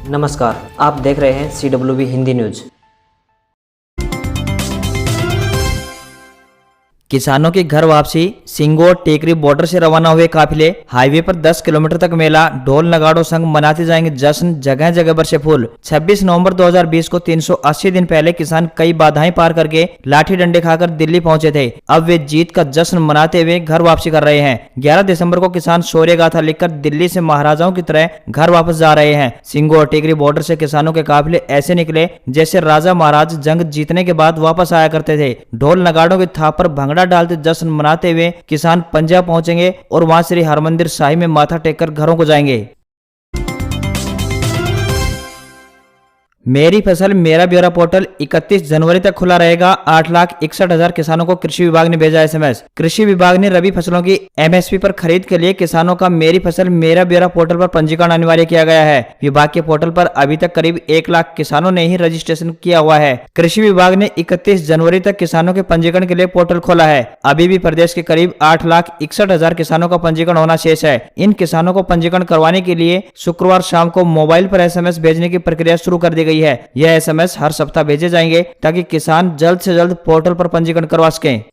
नमस्कार, आप देख रहे हैं CWB हिंदी न्यूज। किसानों की घर वापसी। सिंगोर टेकरी बॉर्डर से रवाना हुए काफिले हाईवे पर 10 किलोमीटर तक मेला, ढोल नगाड़ों संग मनाते जाएंगे जश्न, जगह जगह बरसे फूल। 26 नवंबर 2020 को 380 दिन पहले किसान कई बाधाएं पार करके लाठी डंडे खाकर दिल्ली पहुंचे थे। अब वे जीत का जश्न मनाते हुए घर वापसी कर रहे हैं। 11 दिसंबर को किसान शौर्य गाथा लिखकर दिल्ली से महाराजाओं की तरह घर वापस जा रहे हैं। सिंगोर टेकरी बॉर्डर से किसानों के काफिले ऐसे निकले जैसे राजा महाराज जंग जीतने के बाद वापस आया करते थे। ढोल नगाड़ों की थाप पर भंगड़ा डालते जश्न मनाते हुए किसान पंजाब पहुंचेंगे और वहां श्री हरमंदिर साहिब में माथा टेककर घरों को जाएंगे। मेरी फसल मेरा ब्यौरा पोर्टल 31 जनवरी तक खुला रहेगा। 8,61,000 किसानों को कृषि विभाग ने भेजा SMS। कृषि विभाग ने रबी फसलों की MSP पर खरीद के लिए किसानों का मेरी फसल मेरा ब्यौरा पोर्टल पर पंजीकरण अनिवार्य किया गया है। विभाग के पोर्टल पर अभी तक करीब 1 लाख किसानों ने ही रजिस्ट्रेशन किया हुआ है। कृषि विभाग ने 31 जनवरी तक किसानों के पंजीकरण के लिए पोर्टल खोला है। अभी भी प्रदेश के करीब 8,61,000 किसानों का पंजीकरण होना शेष है। इन किसानों को पंजीकरण करवाने के लिए शुक्रवार शाम को मोबाइल पर SMS भेजने की प्रक्रिया शुरू कर दी गई है। यह SMS हर सप्ताह भेजे जाएंगे ताकि किसान जल्द से जल्द पोर्टल पर पंजीकरण करवा सकें।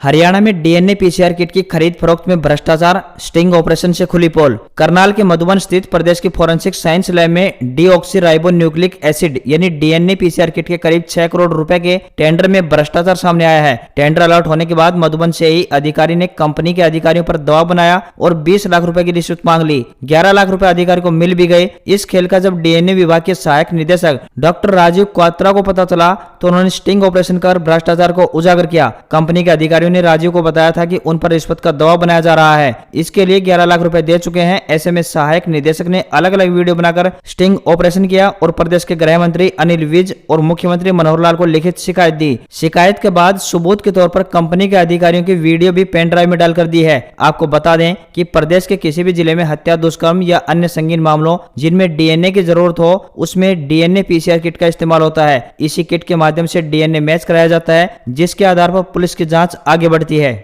हरियाणा में DNA PCR किट की खरीद फरोख्त में भ्रष्टाचार, स्टिंग ऑपरेशन से खुली पोल। करनाल के मधुबन स्थित प्रदेश की फोरेंसिक साइंस लैब में डीऑक्सीराइबोन्यूक्लिक एसिड यानी DNA PCR किट के करीब 6 करोड़ रुपए के टेंडर में भ्रष्टाचार सामने आया है। टेंडर अलर्ट होने के बाद मधुबन से ही अधिकारी ने कंपनी के अधिकारियों पर दबाव बनाया और 20 लाख रुपए की रिश्वत मांग ली। 11 लाख रुपए अधिकारी को मिल भी गए। इस खेल का जब DNA विभाग के सहायक निदेशक डॉक्टर राजीव क्वात्रा को पता चला तो उन्होंने स्टिंग ऑपरेशन कर भ्रष्टाचार को उजागर किया। कंपनी के अधिकारियों ने राजीव को बताया था कि उन पर रिश्वत का दबाव बनाया जा रहा है। इसके लिए 11 लाख रुपए दे चुके हैं। ऐसे में सहायक निदेशक ने अलग अलग वीडियो बनाकर स्टिंग ऑपरेशन किया और प्रदेश के गृह मंत्री अनिल विज और मुख्यमंत्री मनोहर लाल को लिखित शिकायत दी। शिकायत के बाद सबूत के तौर पर कंपनी के अधिकारियों की वीडियो भी पेन ड्राइव में डालकर दी है। आपको बता दें कि प्रदेश के किसी भी जिले में हत्या, दुष्कर्म या अन्य संगीन मामलों जिनमें DNA की जरूरत हो उसमें DNA PCR किट का इस्तेमाल होता है। इसी किट के माध्यम से DNA मैच कराया जाता है जिसके आधार पर पुलिस की जांच आगे बढ़ती है।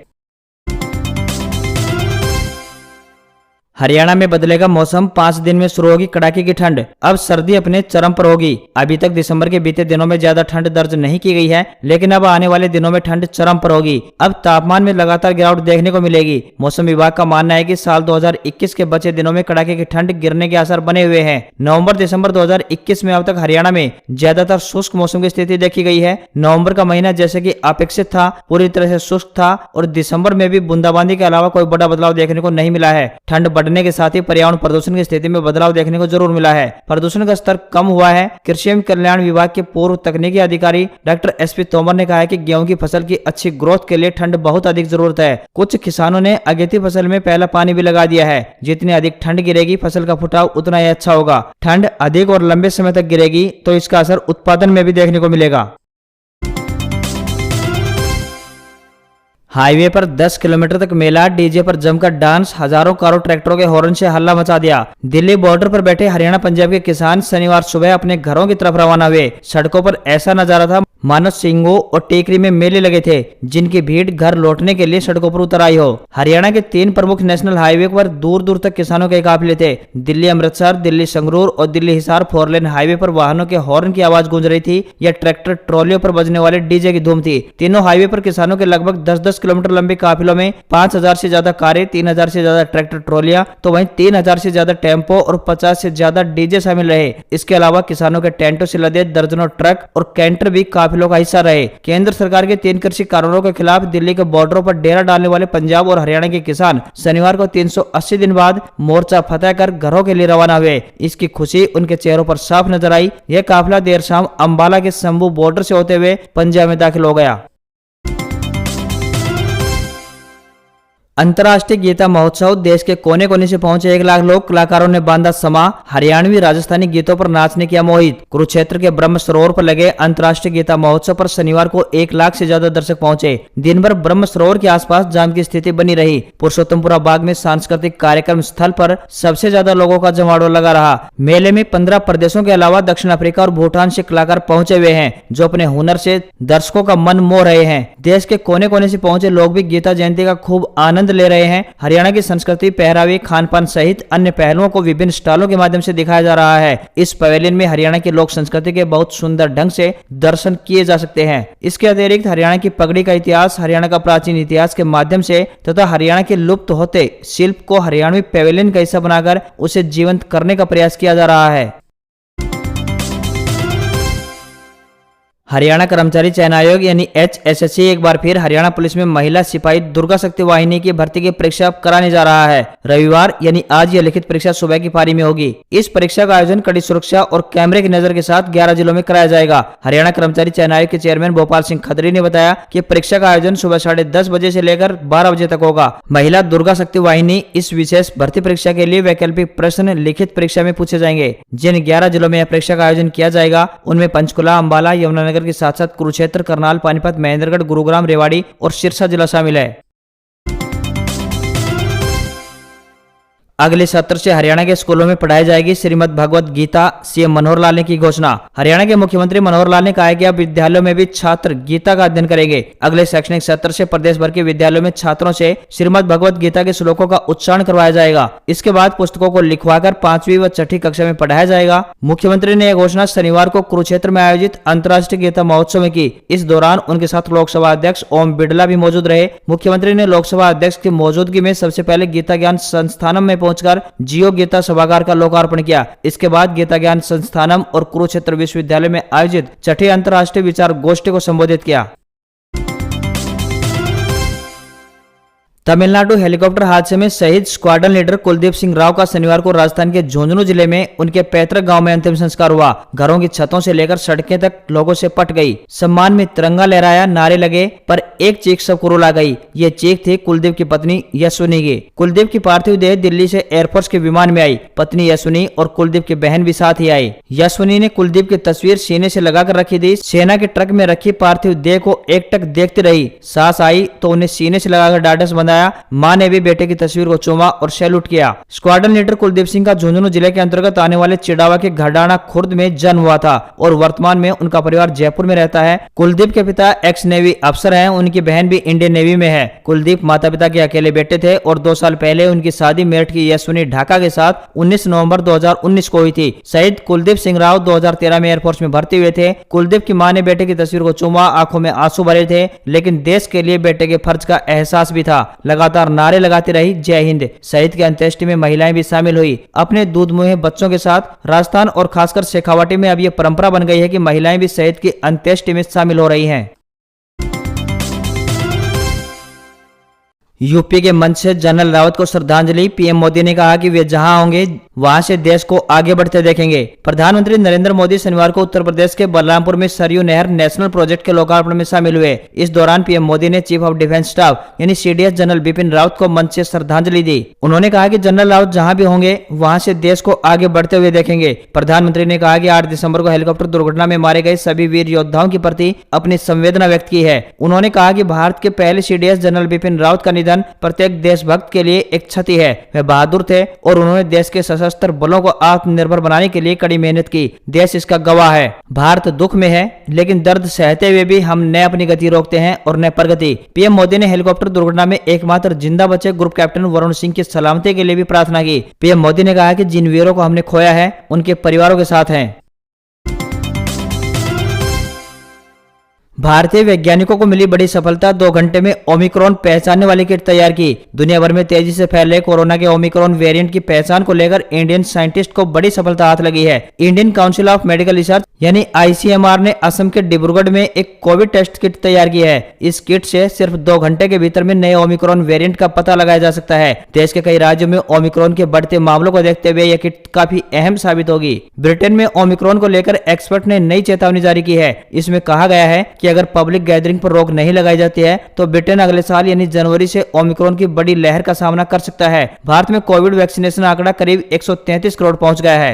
हरियाणा में बदलेगा मौसम, 5 दिन में शुरू होगी कड़ाके की ठंड। अब सर्दी अपने चरम पर होगी। अभी तक दिसंबर के बीते दिनों में ज्यादा ठंड दर्ज नहीं की गई है, लेकिन अब आने वाले दिनों में ठंड चरम पर होगी। अब तापमान में लगातार गिरावट देखने को मिलेगी। मौसम विभाग का मानना है कि साल 2021 के बचे दिनों में कड़ाके की ठंड गिरने के आसार बने हुए हैं। नवंबर दिसंबर 2021 में अब तक हरियाणा में ज्यादातर शुष्क मौसम की स्थिति देखी गई है। नवंबर का महीना जैसे कि अपेक्षित था पूरी तरह से शुष्क था और दिसंबर में भी बूंदाबांदी के अलावा कोई बड़ा बदलाव देखने को नहीं मिला है। ठंड बढ़ने के साथ ही पर्यावरण प्रदूषण की स्थिति में बदलाव देखने को जरूर मिला है। प्रदूषण का स्तर कम हुआ है। कृषि एवं कल्याण विभाग के पूर्व तकनीकी अधिकारी डॉक्टर SP तोमर ने कहा है कि गेहूं की फसल की अच्छी ग्रोथ के लिए ठंड बहुत अधिक जरूरत है। कुछ किसानों ने अगेती फसल में पहला पानी भी लगा दिया है। जितनी अधिक ठंड गिरेगी फसल का फुटाव उतना ही अच्छा होगा। ठंड अधिक और लंबे समय तक गिरेगी तो इसका असर उत्पादन में भी देखने को मिलेगा। हाईवे पर 10 किलोमीटर तक मेला, डीजे पर जमकर डांस, हजारों कारों ट्रैक्टरों के हॉर्न से हल्ला मचा दिया। दिल्ली बॉर्डर पर बैठे हरियाणा पंजाब के किसान शनिवार सुबह अपने घरों की तरफ रवाना हुए। सड़कों पर ऐसा नजारा था मानो सिंगो और टेकरी में मेले लगे थे जिनकी भीड़ घर लौटने के लिए सड़कों पर उतर आई हो। हरियाणा के 3 प्रमुख नेशनल हाईवे पर दूर दूर तक किसानों के काफिले थे। दिल्ली अमृतसर, दिल्ली संगरूर और दिल्ली हिसार 4 लेन हाईवे पर वाहनों के हॉर्न की आवाज गूंज रही थी या ट्रैक्टर ट्रॉलियों पर बजने वाले डीजे की धूम थी। तीनों हाईवे पर किसानों के लगभग 10-10 किलोमीटर लंबे काफिलों में 5,000 से ज्यादा कारें, 3,000 से ज्यादा ट्रैक्टर ट्रॉलियां तो वहीं 3,000 से ज्यादा टेम्पो और 50 से ज्यादा डीजे शामिल रहे। इसके अलावा किसानों के टेंटों से लदे दर्जनों ट्रक और कैंटर भी काफिलों का हिस्सा रहे। केंद्र सरकार के 3 कृषि कानूनों के खिलाफ दिल्ली के बॉर्डरों पर डेरा डालने वाले पंजाब और हरियाणा के किसान शनिवार को 380 दिन बाद मोर्चा फतेह कर घरों के लिए रवाना हुए। इसकी खुशी उनके चेहरों पर साफ नजर आई। यह काफिला देर शाम अंबाला के शंभू बॉर्डर से होते हुए पंजाब में दाखिल हो गया। अंतर्राष्ट्रीय गीता महोत्सव, देश के कोने कोने से पहुंचे 1 लाख लोग, कलाकारों ने बांधा समा, हरियाणवी राजस्थानी गीतों पर नाचने किया मोहित। कुरुक्षेत्र के ब्रह्म सरोवर पर लगे अंतर्राष्ट्रीय गीता महोत्सव पर शनिवार को 1 लाख से ज्यादा दर्शक पहुंचे। दिन भर ब्रह्म सरोवर के आसपास जाम की स्थिति बनी रही। पुरुषोत्तमपुरा बाग में सांस्कृतिक कार्यक्रम स्थल पर सबसे ज्यादा लोगों का जमावड़ा लगा रहा। मेले में 15 प्रदेशों के अलावा दक्षिण अफ्रीका और भूटान से कलाकार पहुंचे हुए हैं जो अपने हुनर से दर्शकों का मन मोह रहे हैं। देश के कोने कोने से पहुंचे लोग भी गीता जयंती का खूब आनंद आनंद ले रहे हैं। हरियाणा की संस्कृति, पहरावे, खान पान सहित अन्य पहलुओं को विभिन्न स्टॉलों के माध्यम से दिखाया जा रहा है। इस पवेलियन में हरियाणा की लोक संस्कृति के बहुत सुंदर ढंग से दर्शन किए जा सकते हैं। इसके अतिरिक्त हरियाणा की पगड़ी का इतिहास, हरियाणा का प्राचीन इतिहास के माध्यम से तथा हरियाणा के लुप्त होते शिल्प को हरियाणवी पवेलियन का हिस्सा बनाकर उसे जीवंत करने का प्रयास किया जा रहा है। हरियाणा कर्मचारी चयन आयोग यानी HSSC एक बार फिर हरियाणा पुलिस में महिला सिपाही दुर्गा शक्ति वाहिनी की भर्ती की परीक्षा कराने जा रहा है। रविवार यानी आज यह लिखित परीक्षा सुबह की पारी में होगी। इस परीक्षा का आयोजन कड़ी सुरक्षा और कैमरे की नजर के साथ 11 जिलों में कराया जाएगा। हरियाणा कर्मचारी चयन आयोग के चेयरमैन गोपाल सिंह खत्री ने बताया कि परीक्षा का आयोजन सुबह 10:30 बजे से लेकर 12 बजे तक होगा। महिला दुर्गा शक्ति वाहिनी इस विशेष भर्ती परीक्षा के लिए वैकल्पिक प्रश्न लिखित परीक्षा में पूछे जाएंगे। जिन 11 जिलों में यह परीक्षा का आयोजन किया जाएगा उनमें पंचकुला, अंबाला, यमुनानगर के साथ साथ कुरुक्षेत्र, करनाल, पानीपत, महेंद्रगढ़, गुरुग्राम, रेवाड़ी और सिरसा जिला शामिल है। अगले सत्र से हरियाणा के स्कूलों में पढ़ाई जाएगी श्रीमद् भगवत गीता। सीएम मनोहर लाल ने की घोषणा। हरियाणा के मुख्यमंत्री मनोहर लाल ने कहा है कि अब विद्यालयों में भी छात्र गीता का अध्ययन करेंगे। अगले शैक्षणिक सत्र से प्रदेश भर के विद्यालयों में छात्रों से श्रीमद् भगवत गीता के श्लोकों का उच्चारण करवाया जाएगा। इसके बाद पुस्तकों को लिखवाकर 5वीं व 6ठी कक्षा में पढ़ाया जाएगा। मुख्यमंत्री ने यह घोषणा शनिवार को कुरुक्षेत्र में आयोजित अंतर्राष्ट्रीय गीता महोत्सव में की। इस दौरान उनके साथ लोकसभा अध्यक्ष ओम बिड़ला भी मौजूद रहे। मुख्यमंत्री ने लोकसभा अध्यक्ष की मौजूदगी में सबसे पहले गीता ज्ञान संस्थानम में पहुंचकर जियो गीता सभागार का लोकार्पण किया। इसके बाद गीता ज्ञान संस्थानम और कुरुक्षेत्र विश्वविद्यालय में आयोजित 6ठी अंतर्राष्ट्रीय विचार गोष्ठी को संबोधित किया। तमिलनाडु हेलीकॉप्टर हादसे में शहीद स्क्वाड्रन लीडर कुलदीप सिंह राव का शनिवार को राजस्थान के झुंझुनू जिले में उनके पैतृक गांव में अंतिम संस्कार हुआ। घरों की छतों से लेकर सड़कें तक लोगों से पट गई। सम्मान में तिरंगा लहराया, नारे लगे, पर एक चीख सबको रुला गई। ये चीख थी कुलदीप की पत्नी यशवनी की। कुलदीप की पार्थिव देह दिल्ली से एयरफोर्स के विमान में आई। पत्नी यशवनी और कुलदीप की बहन भी साथ ही आई। यशवनी ने कुलदीप की तस्वीर सीने से लगाकर रखी थी। सेना के ट्रक में रखी पार्थिव देह को एकटक देखती रही। सास आई तो उन्हें सीने से लगाकर ढाढ़स बंधाया। मां ने भी बेटे की तस्वीर को चूमा और सैल्यूट किया। स्क्वाड्रन लीडर कुलदीप सिंह का झुंझुनू जिले के अंतर्गत आने वाले चिड़ावा के घडाना खुर्द में जन्म हुआ था और वर्तमान में उनका परिवार जयपुर में रहता है। कुलदीप के पिता एक्स नेवी अफसर हैं। उनकी बहन भी इंडियन नेवी में है। कुलदीप माता पिता के अकेले बेटे थे और 2 साल पहले उनकी शादी मेरठ की यशवनी ढाका के साथ 19 नवंबर 2019 को हुई थी। शहीद कुलदीप सिंह राव 2013 में एयरफोर्स में भर्ती हुए थे। कुलदीप की मां ने बेटे की तस्वीर को चूमा, आंखों में आंसू भरे थे, लेकिन देश के लिए बेटे के फर्ज का एहसास भी था। लगातार नारे लगाती रही, जय हिंद। शहीद की अंत्येष्टि में महिलाएं भी शामिल हुई। अपने दूध मुहे बच्चों के साथ राजस्थान और खासकर शेखावाटी में अब यह परंपरा बन गई है कि महिलाएं भी शहीद की अंत्येष्टि में शामिल हो रही हैं। यूपी के मंच से जनरल रावत को श्रद्धांजलि। पीएम मोदी ने कहा कि वे जहां होंगे वहां से देश को आगे बढ़ते देखेंगे। प्रधानमंत्री नरेंद्र मोदी शनिवार को उत्तर प्रदेश के बलरामपुर में सरयू नहर नेशनल प्रोजेक्ट के लोकार्पण में शामिल हुए। इस दौरान पीएम मोदी ने चीफ ऑफ डिफेंस स्टाफ यानी CDS जनरल बिपिन रावत को मंच से श्रद्धांजलि दी। उन्होंने कहा कि जनरल रावत जहां भी होंगे वहां से देश को आगे बढ़ते हुए देखेंगे। प्रधानमंत्री ने कहा कि 8 दिसंबर को हेलीकॉप्टर दुर्घटना में मारे गए सभी वीर योद्धाओं के प्रति अपनी संवेदना व्यक्त की है। उन्होंने कहा कि भारत के पहले CDS जनरल बिपिन रावत का निधन प्रत्येक देशभक्त के लिए एक क्षति है। वे बहादुर थे और उन्होंने देश के सशस्त्र बलों को आत्मनिर्भर बनाने के लिए कड़ी मेहनत की। देश इसका गवाह है। भारत दुख में है, लेकिन दर्द सहते हुए भी हम न अपनी गति रोकते हैं और न प्रगति। पीएम मोदी ने हेलीकॉप्टर दुर्घटना में एकमात्र जिंदा बचे ग्रुप कैप्टन वरुण सिंह की सलामती के लिए भी प्रार्थना की। पीएम मोदी ने कहा कि जिन वीरों को हमने खोया है उनके परिवारों के साथ हैं। भारतीय वैज्ञानिकों को मिली बड़ी सफलता। 2 घंटे में ओमिक्रॉन पहचानने वाली किट तैयार की। दुनिया भर में तेजी से फैल रहे कोरोना के ओमिक्रॉन वेरिएंट की पहचान को लेकर इंडियन साइंटिस्ट को बड़ी सफलता हाथ लगी है। Indian council of medical research यानी ICMR ने असम के डिब्रूगढ़ में एक कोविड टेस्ट किट तैयार की है। इस किट से सिर्फ 2 घंटे के भीतर में नए ओमिक्रॉन वेरिएंट का पता लगाया जा सकता है। देश के कई राज्यों में ओमिक्रॉन के बढ़ते मामलों को देखते हुए यह किट काफी अहम साबित होगी। ब्रिटेन में ओमिक्रॉन को लेकर एक्सपर्ट ने नई चेतावनी जारी की है। इसमें कहा गया है कि अगर पब्लिक गैदरिंग पर रोक नहीं लगाई जाती है तो ब्रिटेन अगले साल यानी जनवरी से ओमिक्रॉन की बड़ी लहर का सामना कर सकता है। भारत में कोविड वैक्सीनेशन आंकड़ा करीब 133 करोड़ पहुंच गया है।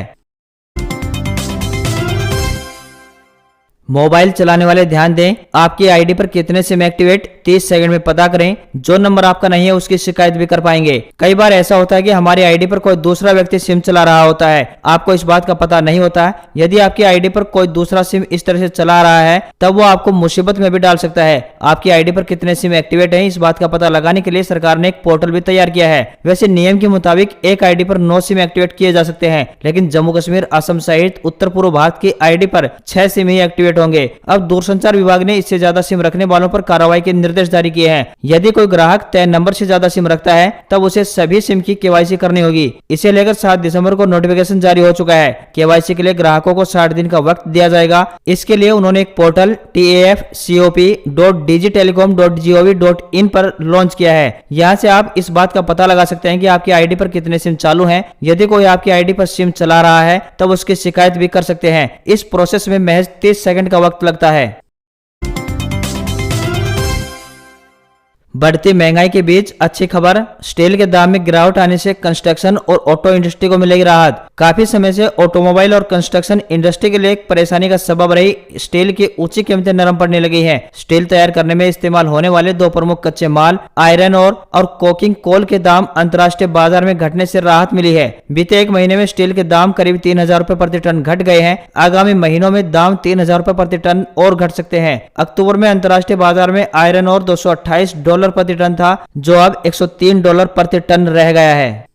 मोबाइल चलाने वाले ध्यान दें, आपकी आईडी पर कितने सिम एक्टिवेट 30 सेकंड में पता करें। जो नंबर आपका नहीं है उसकी शिकायत भी कर पाएंगे। कई बार ऐसा होता है कि हमारी आईडी पर कोई दूसरा व्यक्ति सिम चला रहा होता है, आपको इस बात का पता नहीं होता है। यदि आपकी आईडी पर कोई दूसरा सिम इस तरह से चला रहा है तब वो आपको मुसीबत में भी डाल सकता है। आपकी आईडी पर कितने सिम एक्टिवेट हैं इस बात का पता लगाने के लिए सरकार ने एक पोर्टल भी तैयार किया है। वैसे नियम के मुताबिक एक आईडी पर 9 सिम एक्टिवेट किए जा सकते हैं, लेकिन जम्मू कश्मीर, असम सहित उत्तर पूर्व भारत की आईडी पर 6 सिम ही एक्टिवेट होंगे। अब दूरसंचार विभाग ने इससे ज्यादा सिम रखने वालों पर कार्रवाई के निर्देश जारी किए हैं। यदि कोई ग्राहक तय नंबर से ज्यादा सिम रखता है तब उसे सभी सिम की केवाईसी करनी होगी। इसे लेकर 7 दिसंबर को नोटिफिकेशन जारी हो चुका है। केवाईसी के लिए ग्राहकों को 60 दिन का वक्त दिया जाएगा। इसके लिए उन्होंने एक पोर्टल tafcop.digitelecom.gov.in पर लॉन्च किया है। यहाँ से आप इस बात का पता लगा सकते हैं कि आपकी आईडी पर कितने सिम चालू हैं। यदि कोई आपकी आईडी पर सिम चला रहा है तब उसकी शिकायत भी कर सकते हैं। इस प्रोसेस में महज 30 सेकंड का वक्त लगता है। बढ़ती महंगाई के बीच अच्छी खबर, स्टील के दाम में गिरावट आने से कंस्ट्रक्शन और ऑटो इंडस्ट्री को मिलेगी राहत। काफी समय से ऑटोमोबाइल और कंस्ट्रक्शन इंडस्ट्री के लिए एक परेशानी का सबब रही स्टील की ऊंची कीमतें नरम पड़ने लगी हैं। स्टील तैयार करने में इस्तेमाल होने वाले 2 प्रमुख कच्चे माल आयरन और कोकिंग कोल के दाम अंतर्राष्ट्रीय बाजार में घटने से राहत मिली है। बीते 1 महीने में स्टील के दाम करीब 3000 रुपए प्रति टन घट गए हैं। आगामी महीनों में दाम 3000 रुपए प्रति टन और घट सकते हैं। अक्टूबर में अंतर्राष्ट्रीय बाजार में आयरन और $228 प्रति टन था, जो अब $103 प्रति टन रह गया है।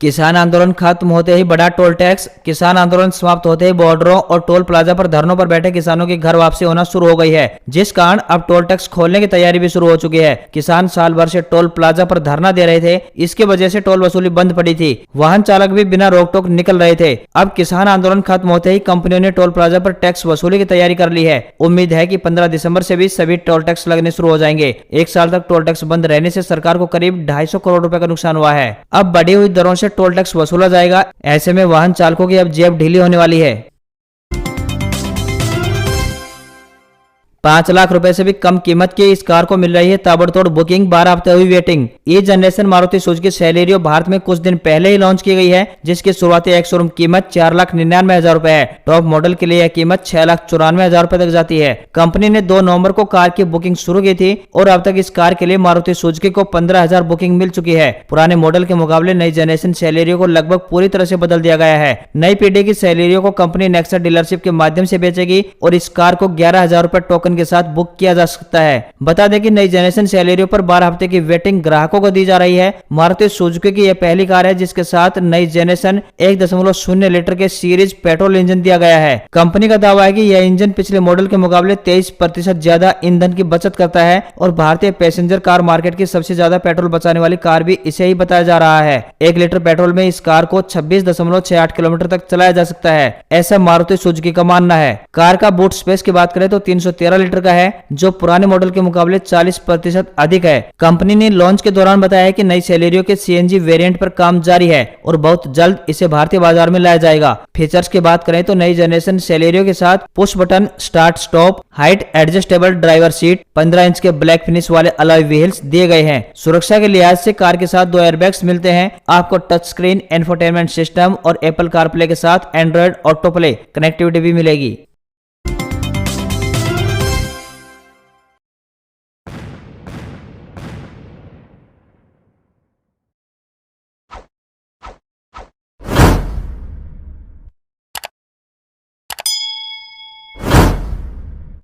किसान आंदोलन खत्म होते ही बढ़ा टोल टैक्स। किसान आंदोलन समाप्त होते ही बॉर्डरों और टोल प्लाजा पर धरनों पर बैठे किसानों की घर वापसी होना शुरू हो गई है, जिस कारण अब टोल टैक्स खोलने की तैयारी भी शुरू हो चुकी है। किसान साल भर से टोल प्लाजा पर धरना दे रहे थे, इसके वजह से टोल वसूली बंद पड़ी थी। वाहन चालक भी बिना रोक टोक निकल रहे थे। अब किसान आंदोलन खत्म होते ही कंपनियों ने टोल प्लाजा पर टैक्स वसूली की तैयारी कर ली है। उम्मीद है कि 15 दिसंबर से भी सभी टोल टैक्स लगने शुरू हो जाएंगे। 1 साल तक टोल टैक्स बंद रहने से सरकार को करीब 250 करोड़ रुपए का नुकसान हुआ है। अब बढ़ी हुई दरों से टोल टैक्स वसूला जाएगा। ऐसे में वाहन चालकों की अब जेब ढीली होने वाली है। 5 लाख रुपए से भी कम कीमत की इस कार को मिल रही है ताबड़तोड़ बुकिंग, 12 हफ्ते हुई वेटिंग। ये generation Maruti Suzuki Celerio Bharat में कुछ दिन पहले ही लॉन्च की गई है, जिसकी शुरुआती एक शोरूम कीमत 4,99,000 रुपए है। टॉप मॉडल के लिए यह कीमत 6,94,000 रुपए तक जाती है। कंपनी ने 2 नवंबर को कार की बुकिंग शुरू की थी और अब तक इस कार के लिए मारुति सुजुकी को 15,000 बुकिंग मिल चुकी है। पुराने मॉडल के मुकाबले नई जनरेशन सेलेरियो को लगभग पूरी तरह से बदल दिया गया है। नई पीढ़ी की सेलेरियो को कंपनी नेक्सा डीलरशिप के माध्यम से बेचेगी और इस कार को 11,000 रुपए टोकन के साथ बुक किया जा सकता है। बता दें कि नई जनरेशन सेलेरियो पर 12 हफ्ते की वेटिंग ग्राहकों को दी जा रही है। मारुति सुजुकी की यह पहली कार है जिसके साथ नई जनरेशन 1.0 लीटर के सीरीज पेट्रोल इंजन दिया गया है। कंपनी का दावा है कि यह इंजन पिछले मॉडल के मुकाबले 23% ज्यादा ईंधन की बचत करता है और भारतीय पैसेंजर कार मार्केट की सबसे ज्यादा पेट्रोल बचाने वाली कार भी इसे ही बताया जा रहा है। 1 लीटर पेट्रोल में इस कार को 26.68 किलोमीटर तक चलाया जा सकता है, ऐसा मारुति सुजुकी का मानना है। कार का बूट स्पेस की बात करें तो 313 लीटर का है, जो पुराने मॉडल के मुकाबले 40% अधिक है। कंपनी ने लॉन्च के दौरान बताया है कि नई सेलेरियो के सीएनजी वेरिएंट पर काम जारी है और बहुत जल्द इसे भारतीय बाजार में लाया जाएगा। फीचर्स की बात करें तो नई जनरेशन सेलेरियो के साथ push button start stop, height adjustable driver seat, 15 inch के ब्लैक फिनिश वाले अलॉय व्हील्स दिए गए हैं। सुरक्षा के लिहाज से कार के साथ 2 एयरबैग्स मिलते हैं। आपको टच स्क्रीन इंफोटेनमेंट सिस्टम और एप्पल कारप्ले के साथ एंड्रॉइड ऑटो प्ले कनेक्टिविटी भी मिलेगी।